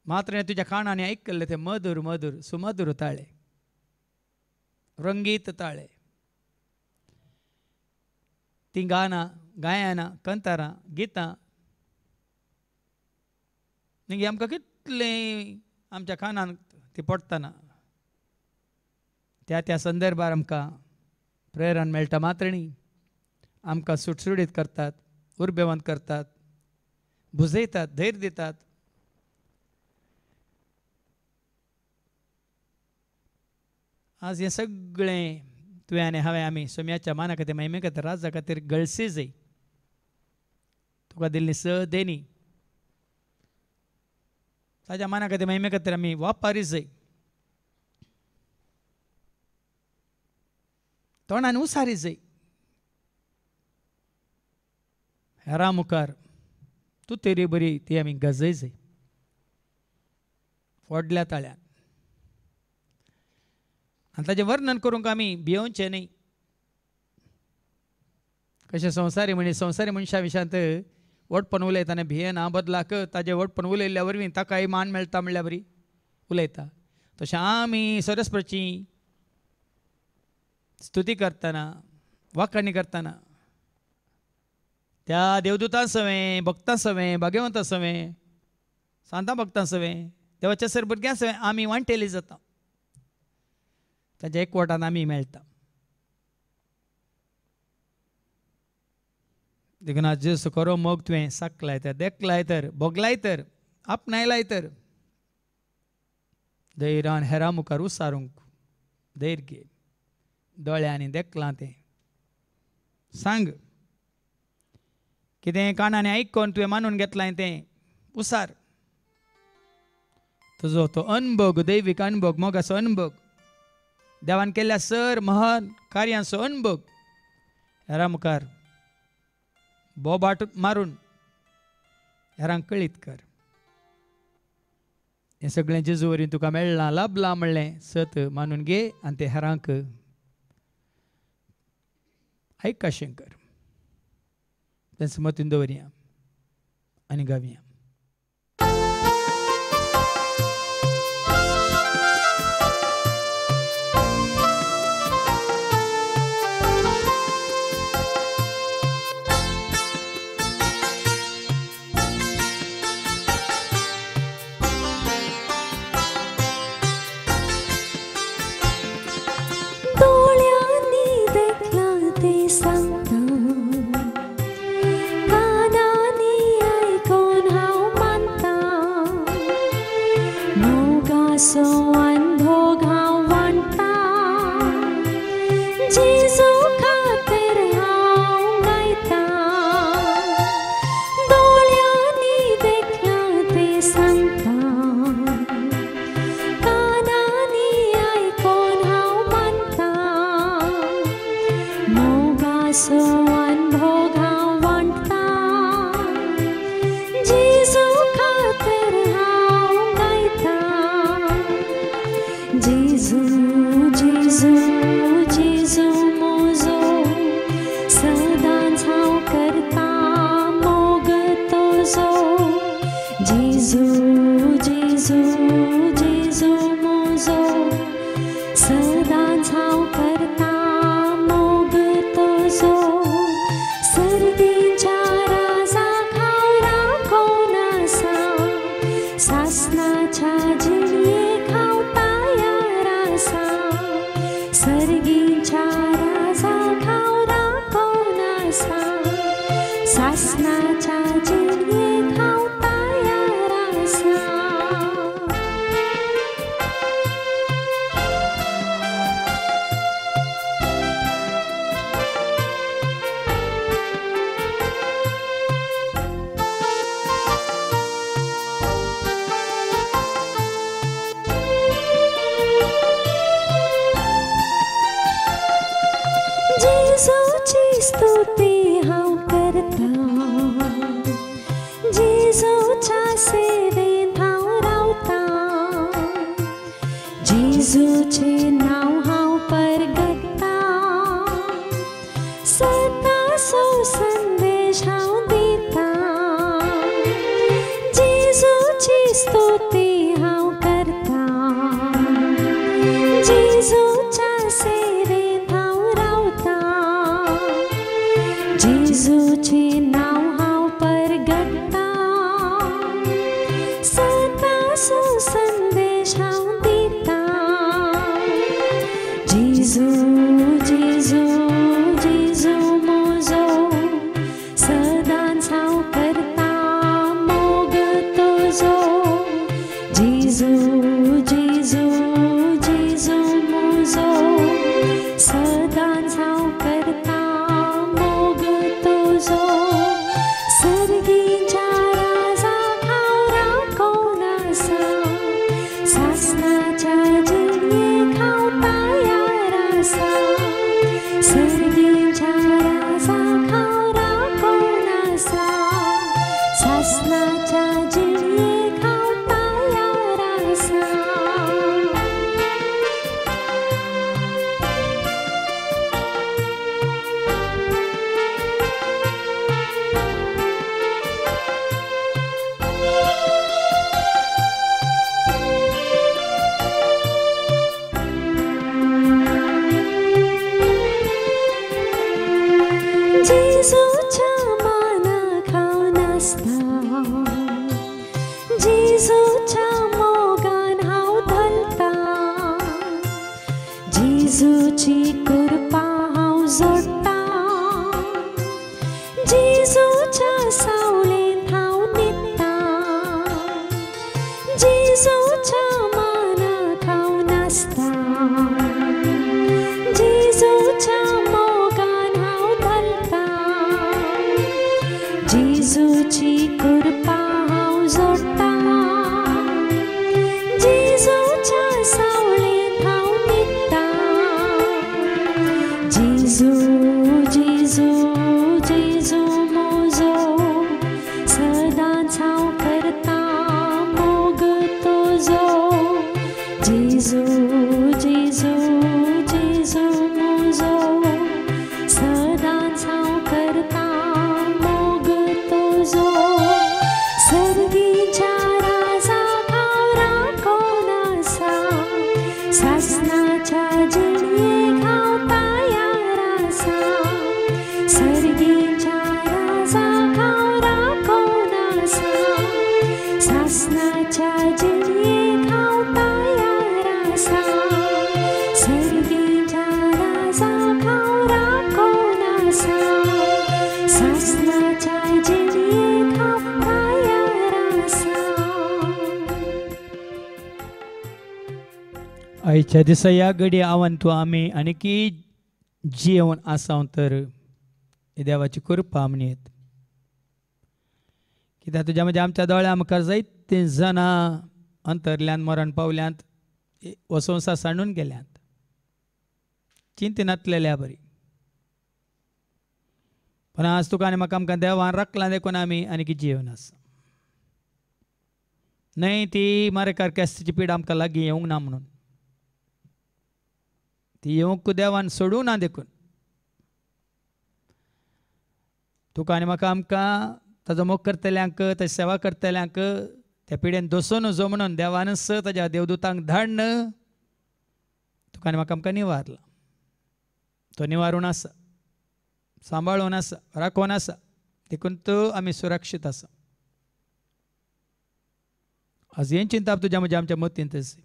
मात्र तुज्या कानांनी आयकल्ले ते मधुर मधुर सुमधुर ताळे, रंगीत ताळे, ती गानां, गायनां, कंतारां, गितां निगे आमकां कितलें आमच्या कानान ती पडटना त्या त्या संदर्भार आमकां प्रेरण मेळटा. मात्रणी आमकां सुटसुडीत करतात, उर्बेवंत करतात, बुजयतात, धैर्य दितात. आज हें सगळें तुवें आनी हांवें आमी सोम्याच्या माना खातीर, महिमे खातीर, राजा खातीर गळसे जाय. तुका दिल्ली स देणी ताज्या माना खातीर, महिमे खातीर आमी वापारी जाय. तोंडान उसारी जाय. हेरां मुखार तूं तरी बरी ती आमी गजय जाय व्हडल्या ताळ्यान. आनी ताचें वर्णन करूंक आमी भियोवचें न्ही. कशें संवसारी मनशा विशयांत वटपण उलयतना भियेना, बदलाक ताजें वटपण उलयल्ल्या वरवीं ताकाय मान मेळटा म्हणल्यार बरी उलयता. तशें आमी सरस्वतीची स्तुती करतना, वाखाणी करतना त्या देवदूतां सवें, भक्तां सवें, भाग्यवंतां सवें, सांतां भक्तां सवें, देवाच्या सर भुरग्यां सवें आमी वांटेली जाता. ताच्या एकवटान आमी मेळटा. देखून आज जेसू खरो मोग तुवें साकलाय तर, देखलाय तर, भोगलाय तर, आपणायलाय तर धैर्यान हेरां मुखार उसारूंक धैर्य घे. दोळ्यांनी देखलां तें सांग. कितें कानांनी आयकून तुवें मानून घेतलाय तें उसार. तुजो तो अनुभव, दैवीक अनुभव, मोगाचो अनुभव, देवान केल्ल्या सर महान कार्यांचो अनुभव हेरां मुखार बोबाट मारून हेरांक कळीत कर. हें सगळें जेजू वरवीं तुका मेळ्ळां, लाभलां म्हणलें सत मानून घे आनी ते हेरांक आयकाशें कर. तेंच मतीन दवरया आनी गावया. No जेजू जेजू मोजो सदांच हांव करता मोग तुजो सर्गीच्या राजाक हांव राखोन आसा सासणाच्या जिणयेक हांव तयार आसा सर्गीच्या राजाक हांव राखोन आसा सासणाच्या जिणयेक हांव तयार आसा जेजूची स्तुती हांव करता जेजूच्या सेवेंत हांव रावता जेजूचें नांव हांव परगट्टा सदांचो संदेश हांव दिता जेजूची स्तुती हांव करता जेजूच्या सेवेंत हांव रावता जेजूचें नांव हांव परगट्टा सदांचो संदेश हांव दिता जेजू जेजू जेजू मोजो सदांच हांव करता मोग तुजो जेजू जेजू जेजू मोजो सदांच हांव करता मोग तुजो सर्गीच्या राजाक हांव राखोन आसा सासणाच्या जिणयेक हांव तयार आसा सर्गीच्या राजाक हांव राखोन आसा सासणाच्या जिणयेक हांव तयार आसा जेजूच्या मानाक हांव नाचता जेजूच्या मोगान हांव धलता जेजूची कृपा हांव जोडटा जेजूच्या सावळेंत हांव न्हिदता जेजूच्या मानाक हांव नाचता जेजूच्या मोगान हांव धलता जेजूची कृपा हांव जोडटा जेजूच्या सावळेंत हांव न्हिदता जेजू जेजू जेजू मोजो सदांच हांव करता मोग तुजो जेजू जेजू जेजू मोजो सदांच हांव करता मोग तुजो सर्गीच्या राजाक हांव राखोन आसा सासणाच्या जिणयेक हांव तयार आसा सर्गीच्या राजाक हांव राखोन आसा सासणाच्या जिणयेक हांव तयार आसा सर्गीच्या राजाक हांव राखोन आसा सासणाच्या जिणयेक हांव तयार आसा आयच्या दिसा ह्या घडी आव्हान तूं आमी आनीकी जिवन आसाव तर ही देवाची कृपा म्हणयत कित्याक तुज्या म्हणजे आमच्या दोळ्या मुखार जायतीं जाणां अंतरल्यांत मरण पावल्यांत हो संवसार सांडून गेल्यांत चिंतनातलेल्या बरी पण आज तुका आनी म्हाका आमकां देवान राखलां देखून आमी आनीक जिवन आसा न्हय ती मारेकार केस्ताची पीड आमकां लागीं येवंक ना म्हणून ती येवंक देवान सोडूं ना देखून तुका आनी म्हाका आमकां ताजो मोग करतल्यांक ताची सेवा करतल्यांक त्या पिड्यान दसून जो म्हणून देवान ताच्या देवदूतांक धाडन तुका आनी म्हाका आमकां निवारला. तो निवारून आसा, सांबाळून आसा, राखून आसा, देखून तो आमी सुरक्षीत आसा. आज हें चिंताप तुज्या म्हज्या आमच्या मतींत आसा.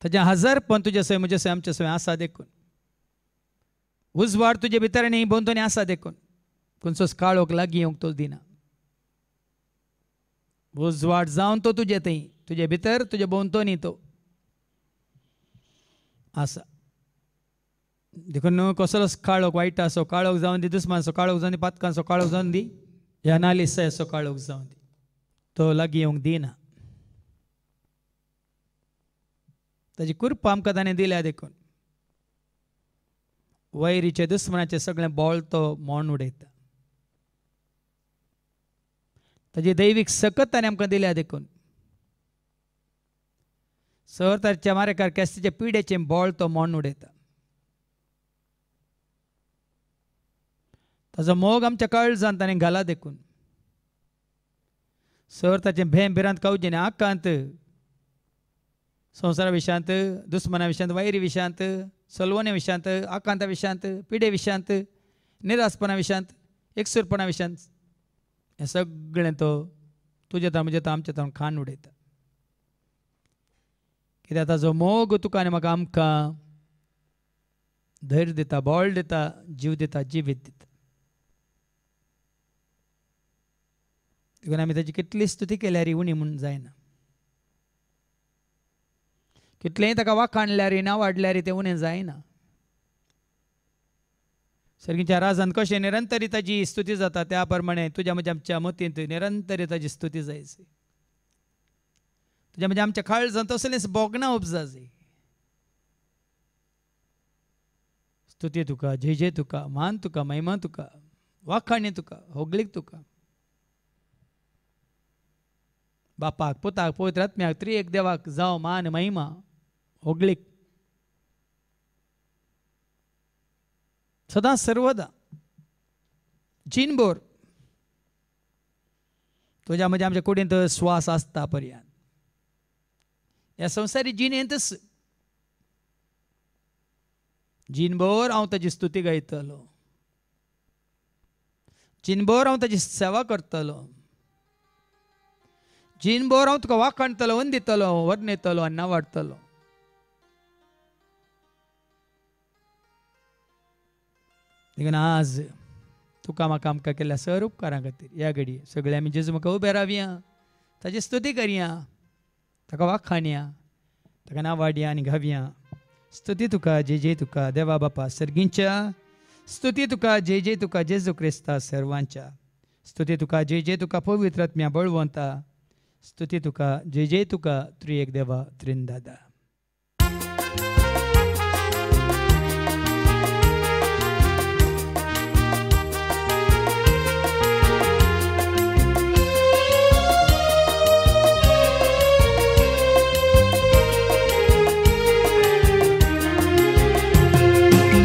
ताजें हजारपण तुजे सय म्हजे सय आमचे सय आसा देखून. उजवाड तुजे भितर आनी भोंवतणी आसा देखून. खंयचोच काळोख लागीं येवंक तो दिना. उजवाड जावन तो तुजे थंय, तुजे भितर, तुजे भोंवतणी तो आसा. देखून कसलोच काळोख वायट आसो, काळोख जावन दी, दुस्मानाचो काळोख जावन दी, पातकांचो काळोख जावन दी, ह्या नालिसाचो काळोख जावन दी, तो लागीं येवंक दिना. ताजी कृपा आमकां ताणें दिल्या देखून. वैरीचे दुस्मनाचे सगळें बोळ तो मोडून उडयता. ताजी दैवीक सकत ताणें आमकां दिल्या देखून. सर ताच्या मारेकार केस्तीचे पिडेचे बोळ तो मोडून उडयता. ताजो मोग आमच्या काळजांत ताणें घाला देखून. सर ताचें भें भिरांत कावजें आकांत, संवसारा विशांत, दुस्मना विशांत, वैरी विशांत, सलवणे विशांत, आकांता विशांत, पिडे विशांत, निरासपणा विशांत, एकसूरपणा विशांत, हें सगळें तो तुजे तर म्हजे तर आमचे तर खाण उडयता. कित्याक ताजो मोग तुका आनी म्हाका आमकां धैर्य दिता, बोळ दिता, जीव दिता, जिवीत दिता. देखून आमी ताची कितली स्तुती केल्यार उणी म्हूण जायना. कितलेंय ताका वाखाणल्यार नांव वाडल्यार तें उणें जायना. सर्गीच्या राजान कशें निरंतरी ताची स्तुती जाता त्या प्रमाणे तुज्या म्हज्या आमच्या मतींत निरंतरी ताची स्तुती जायची. तुज्या म्हज्या आमच्या काळजांत तसलेंच बोगणां उपजा जाय. स्तुती तुका, जय जय तुका, मान तुका, महिमा तुका, वाखाणी तुका, होगलीक तुका. बापाक, पुताक, पवित्र आत्म्याक, त्रिएक देवाक जावं मान, महिमा, होगलीक सदां सर्वदा जिनभर तुज्या म्हज्या आमच्या कुडींत स्वास आसता पर्यंत. ह्या संवसारी जिणेंतच जिनभर हांव ताची स्तुती गायतलो. जिनभर हांव ताची सेवा करतलो. जिनभर हांव तुका वाखाणतलो, वंदितलो, वर्णयतलो आनी नावाडटलो. देखून आज तुका म्हाका आमकां केल्ल्या सर उपकारां खातीर ह्या घडये सगळे आमी जेजू म्हाका उबे रावया, ताची स्तुती करया, ताका वाखाणया, ताका नावाडया आनी घावया. स्तुती तुका, जय जय तुका देवा बापा सर्गींच्या. स्तुती तुका, जय जय तुका जेजू क्रिस्ता सर्वांच्या. स्तुती तुका, जय जय तुका पवित्र आत्म्या बळवंता. स्तुती तुका, जय जय तुका त्रिएक देवा त्रिंदादा.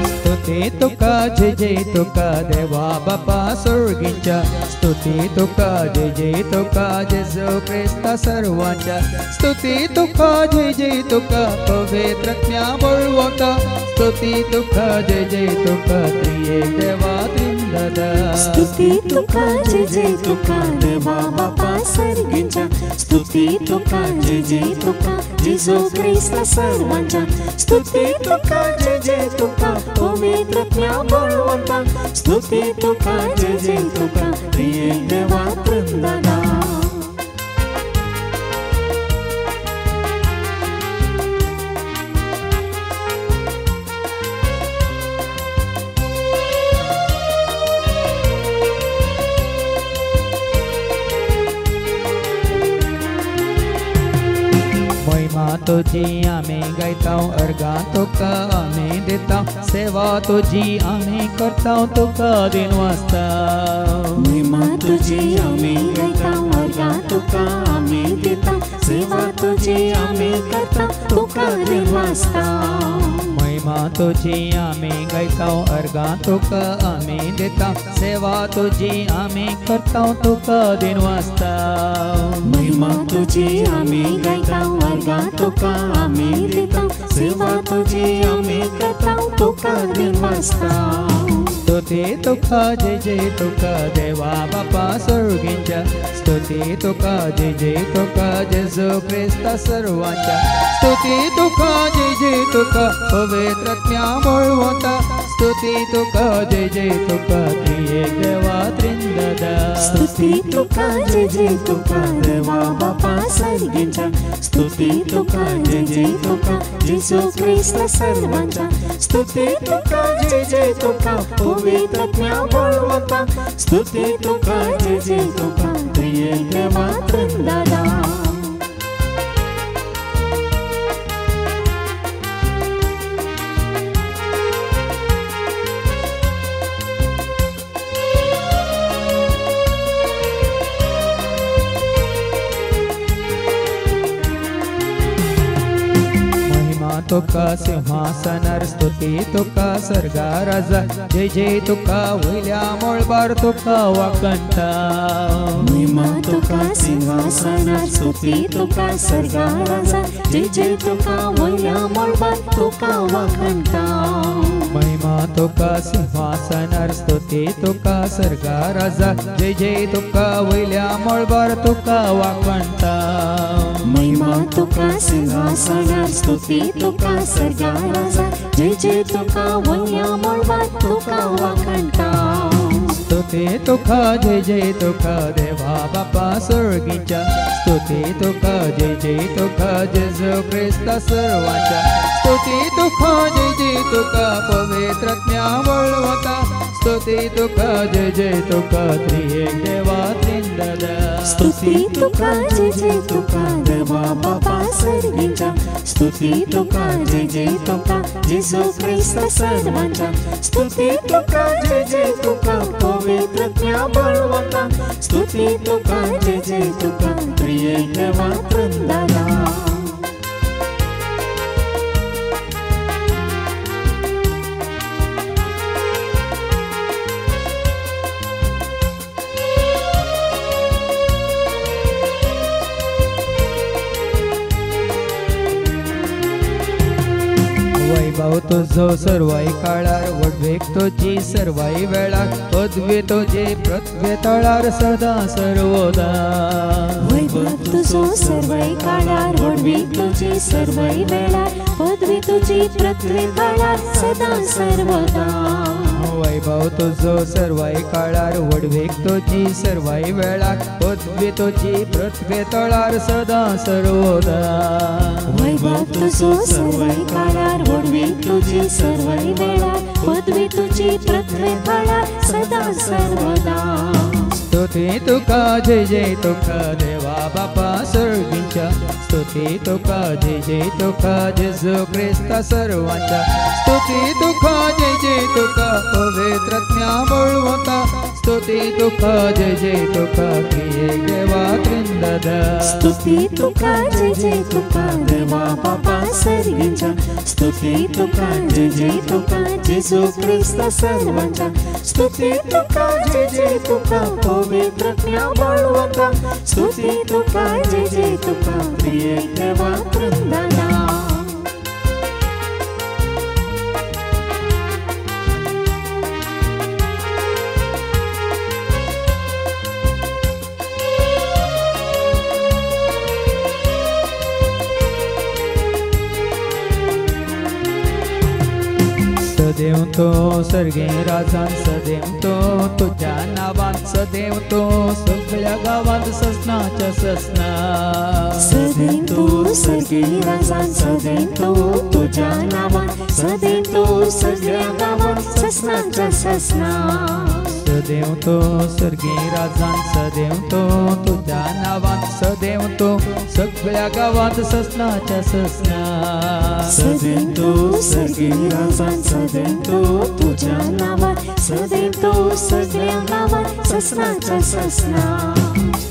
स्तुती तुका, जय जय तुका देवा बापा सर्गींच्या. स्तुती तुका, जय जय तुका जेजू क्रिस्ता सर्वांच्या. स्तुती तुका, जय जय तुका पवित्र आत्म्या बळवंता. स्तुती तुका, जय जय तुका त्रिएक देवा त्रिंदादा. स्तुती तुका, जय जय तुका देवा बापा सर्गींच्या. स्तुती तुका, जय जय तुका जेजू क्रिस्ता सर्वांच्या. स्तुती तुका, जय जय तुका पवित्र आत्म्या बळवंता. स्तुती तुका, जय जय तुका त्रिएक देवा त्रिंदादा. महिमा तुझी आमी गायतां, अर्गां तुका आमी दितां. सेवा तुझी आमी करतां, तुका दिन वाजता. महिमा तुझी आमी गायतां, अर्गां तुका आमी दितां. सेवा तुझी आमी करतां, तुका दिन वाजता. महिमा तुझी आम्ही गायताव, अर्गा तुका आम्ही देता, सेवा तुझी आम्ही करताव, तुका दिन वाजता. महिमा तुझी आम्ही गायताव, अर्गा तुका आम्ही देताव, सेवा तुझी आम्ही करताव, तुका दिन वाजता. स्तुती तुका जय जय तुका देवा बापा सर्गींच्या, स्तुती तुका जय जय तुका जेजू ख्रिस्ता सर्वांच्या, स्तुती तुका जय जय तुका पवित्रात्म्या बळवंता, स्तुती तुका जय जय तुका त्रिएक देवा त्रिंददा. स्तुती तुका जय जय तुका देवा बापा सर्गींच्या, स्तुती तुका जय जय तुका जेजू ख्रिस्ता सर्वांच्या, स्तुती तुका जय जय तुका पवित्रात्म्या बळवंता, स्तुती तुका जय जय तुका त्रिएक देवा त्रिंददा. तुका सिंहासनार, स्तुती तुका सर्गा राजा, जय जय तुका वयल्या मोळबार तुका वाकंता. महिमा तुका सिंहासनार, स्तुती तुका सर्गा राजा, जय जय तुका वयल्या मोळबार तुका वाकंता. महिमा तुका सिंहासनार, स्तुती तुका सर्गा राजा, जय जय तुका वयल्या मोळबार तुका वाकंता. महिमा तुका सिंहासनार, स्तुती तुका सर्गा राजा, जय जय तुका वयल्या मोळबार तुका वाकंता. स्तुती तुका जय जय तुका देवा बापा सर्गींच्या, स्तुती तुका जय जय तुका जेजू ख्रिस्ता सर्वांच्या, स्तुती तुका जय जय तुका पवित्रात्म्या बळवंता, स्तुती तुका जय जय तुका त्रिएक देवा त्रिंददा. स्तुती तुका जय जय तुका देवा बापा सर्गींच्या, स्तुती तुका जय जय तुका जेजू ख्रिस्ता सर्वांच्या, स्तुती तुका जय जय तुका पवित्रात्म्या बळवंता, स्तुती तुका जय जय तुका त्रिएक देवा त्रिंददा. वैभव तुझो सर्वाय काळार, वडवेक तुझी सर्वाय वेळार, पदवी तुझी पृथ्वी तळार सदा सर्वदा. वैभव तुझो सर्वाय काळार, वडवी तुझी सर्वाय वेळार, पदवी तुझी पृथ्वी तळार सदा सर्वदा. वैभव तुझो सर्वाय काळार, वडवेक तुझी सर्वाय वेळार, पदवी तुझी पृथ्वी तळार सदा सर्वदा. वैभव तुझो सर्वाय काळार, वडवी तुझी सर्वाय वेळार, पदवी तुझी पृथ्वी तळार सदा सर्वदा. स्तुती तुका जय जय तुका देवा बापा सर्गींच्या, स्तुती तुका जय जय तुका जेजू ख्रिस्ता सर्वांच्या, स्तुती तुका जय जय तुका पवित्रात्म्या बळवंता, स्तुती तुका जय जय तुका त्रिएक देवा त्रिंददा. स्तुती तुका जय जय तुका देवा बापा सर्गींच्या, स्तुती तुका जय जय तुका जेजू ख्रिस्ता सर्वांच्या, स्तुती तुका जय जय तुका पवित्रात्म्या बळवंता, स्तुती तुका जय जय तुका त्रिएक देवा त्रिंददा. सदैव तो सर्गे राजान, सदैव तो तुझ्या नावान, सदैव तो सगळ्या गावात ससनाच्या ससना. सदैव तो सर्गी राजान, सदैव तो तुझ्या नावान, सदैव तो सगळ्या गावात ससनाच्या ससना. सदैव तो सर्गी राजान, सदैव तो तुझ्या नावान, सदैव तो सगळ्या गावात ससनाच्या ससना. सदैव तो सर्गी राजान, सदैव तो तुझ्या नावान, सदैव तो सगळ्या गावात ससनाच्या ससना.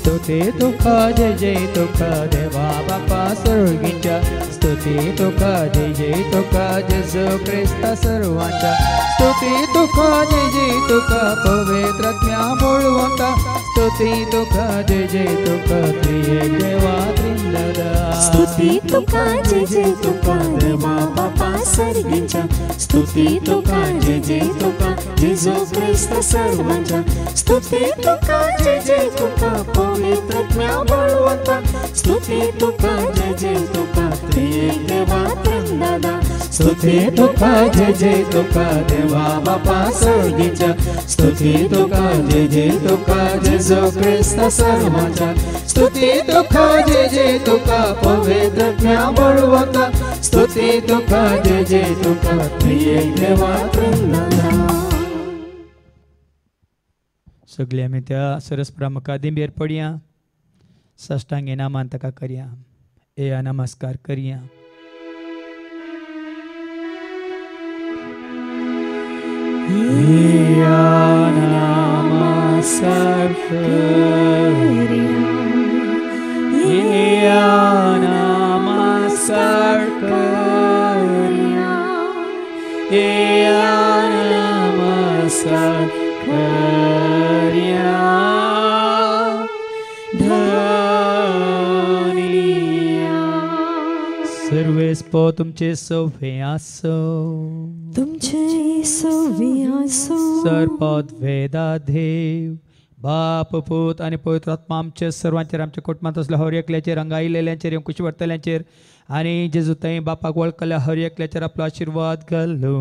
स्तुती तुका जय जय तुका देवा बापा सर्गिंच्या स्तुती तुका जय जय तुका जेजू ख्रिस्ता सर्वांच्या स्तुती तुका जय जय तुका पवित्रात्म्या बोलवंता स्तुती तुका जय जय तुका त्रिएक देवा त्रिंददा स्तुती तुका जय जय तुका देवा बापा सर्गिंच्या स्तुती तुका जय जय तुका जेजू ख्रिस्ता सर्वांच्या स्तुती तुका जय जय तुका पवित्रात्म्या बोलवंता स्तुती तुका जय जय तुका त्रिएक देवा त्रिंददा स्तुती तुका जय जय तुका देवा बापा सर्गिंच्या स्तुती तुका जय जय तुका जेजू ख्रिस्ता सर्वांच्या स्तुती तुका जय जय तुका पवित्रात्म्या बोलवंता स्तुती तुका जय जय तुका त्रिएक देवा त्रिंददा सगळे आमी त्या सरस्वरा मुखादिंबेर पडया साष्टांगी नामान ताका करया या नमस्कार करया या नमस्कार करया या नमस्कार करया या नमस्कार करया धन्या सर्वेस पो तुमचे सवे आसो तुमचे सवे आसो सरपद वेदा देव बाप पूत आणि पवित्र आत्मा आमचे सर्वांचेर आमच्या कुटुंबात असल्या हर एकल्याचेर हांगा आयिल्ल्यांचेर कुशी वर्तल्यांचेर आणि जेजू थंय बापाक वळखल्या हर एकल्याचेर आपलो आशीर्वाद घालो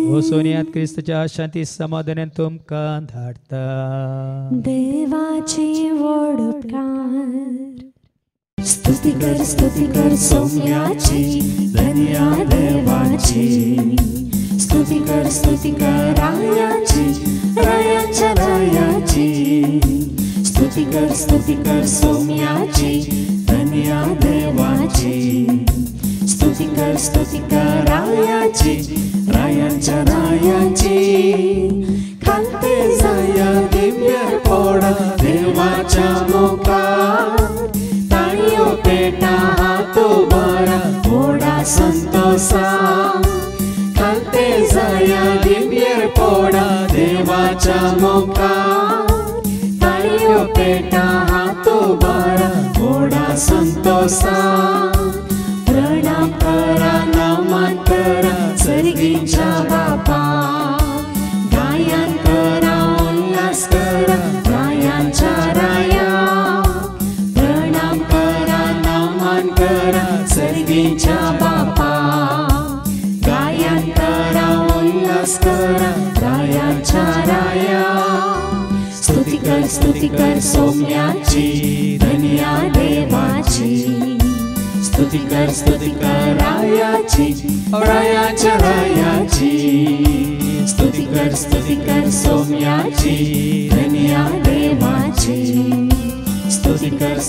हो सोनियात क्रिस्ताच्या शांती समाधानान तुमकां धाडता देवाची वडकार स्तुती कर सौम्याची धन्या देवाची स्तुती कर रायाची रायाच्या रायाची स्तुती कर सौम्याची धन्या देवाची स्तुती कर रायाची रायाच्या रायाची खालते जाया दिव्य पोडा देवाच्या मुखार ताळयो पेटा हातो बारा पोडा संतोषा खालते जाया दिव्य पोडा देवाच्या मुखार ताळयो पेटा हातो बारा पोडा संतोषा प्रणाम करा नमन करा सर्गीच्या बापा गायन करा उल्हास करा रायांच्या राया प्रणाम करा नमन करा सर्गीच्या बापा गायन करा उल्हास करा रायांच्या राया स्तुती कर सौम्याची धन्या देवाची स्तुती कर रायाची रायाच्या रायाची स्तुती कर सौम्याची धन्या देवाची स्तुती कर